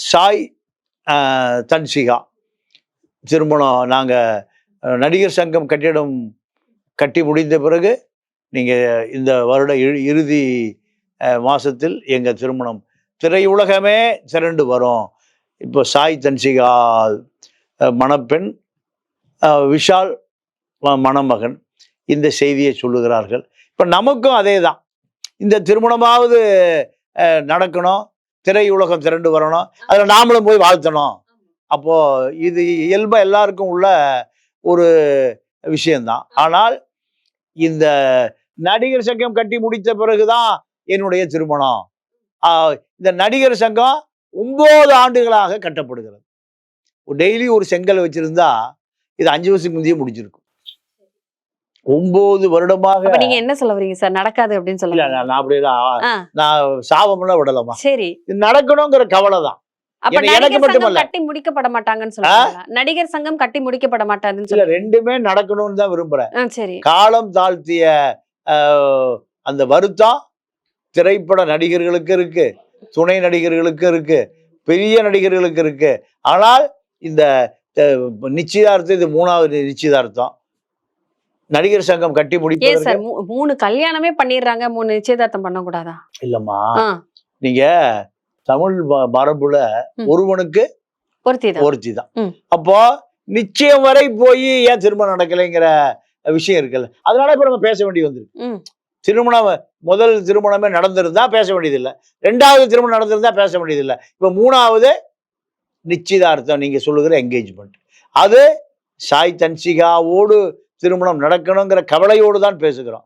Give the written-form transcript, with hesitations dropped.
சாய் தன்சிகா திருமணம் நாங்கள் நடிகர் சங்கம் கட்டிடம் கட்டி முடிந்த பிறகு நீங்கள் இந்த வருட இறுதி மாதத்தில் எங்கள் திருமணம் திரையுலகமே திரண்டு வரும். இப்போ சாய் தன்சிகா மணப்பெண், விஷால் மணமகன் இந்த செய்தியை சொல்லுகிறார்கள். இப்போ நமக்கும் அதே தான், இந்த திருமணமாவது நடக்கணும், திரையுலகம் திரண்டு வரணும், அதில் நாமளும் போய் வாழ்த்தணும். அப்போது இது இயல்பாக எல்லாருக்கும் உள்ள ஒரு விஷயந்தான். ஆனால் இந்த நடிகர் சங்கம் கட்டி முடித்த பிறகுதான் என்னுடைய திருமணம். இந்த நடிகர் சங்கம் 9 ஆண்டுகளாக கட்டப்படுகிறது. டெய்லி ஒரு செங்கல் வச்சிருந்தா இது 5 வருஷத்துக்கு முந்தைய முடிஞ்சிருக்கும். 9 வருடமாக. நீங்க என்ன சொல்ல வரீங்க சார்? நடக்காது அப்படின்னு சொல்ல? நான் அப்படியேதான், நான் சாபம்லாம் விடலாமா? சரி, நடக்கணுங்கிற கவலை தான். எனக்கு மட்டுமல்ல, கட்டி முடிக்கப்பட மாட்டாங்கன்னு சொல்றாங்க. நடிகர் சங்கம் கட்டி முடிக்கப்பட மாட்டாதுன்னு சொல்ல. ரெண்டுமே நடக்கணும்னு தான் விரும்புறேன். சரி, காலம் காலம் தாழ்த்திய அந்த வருத்தம் திரைப்பட நடிகர்களுக்கு இருக்கு, துணை நடிகர்களுக்கு இருக்கு, பெரிய நடிகர்களுக்கு இருக்கு. ஆனால் இந்த நிச்சயதார்த்தம், இது 3வது நிச்சயதார்த்தம். நடிகர் சங்கம் கட்டி முடிப்பதற்கு சார் 3 கல்யாணமே பண்ணிடுறாங்க, 3 நிச்சயதார்த்தம் பண்ண கூடாதா? இல்லம்மா, நீங்க தமிழ் மரபுல ஒருவனுக்கு ஒருத்தி தான். அப்போ நிச்சயம் வரை போய் ஏன் திருமணம் நடக்கலைங்கிற விஷயம் இருக்குல்ல, அதனால இப்ப நம்ம பேச வேண்டி வந்திருக்கு. திருமணம் முதல் திருமணமே நடந்திருந்தா பேச வேண்டியதில்லை, 2வது திருமணம் நடந்திருந்தா பேச வேண்டியதில்லை. இப்ப 3வது நிச்சயதார்த்தம், நீங்க சொல்லுகிற என்கேஜ்மெண்ட், அது சாய் தன்சிகாவோடு திருமணம் நடக்கணுங்கிற கவலையோடு தான் பேசுகிறோம்.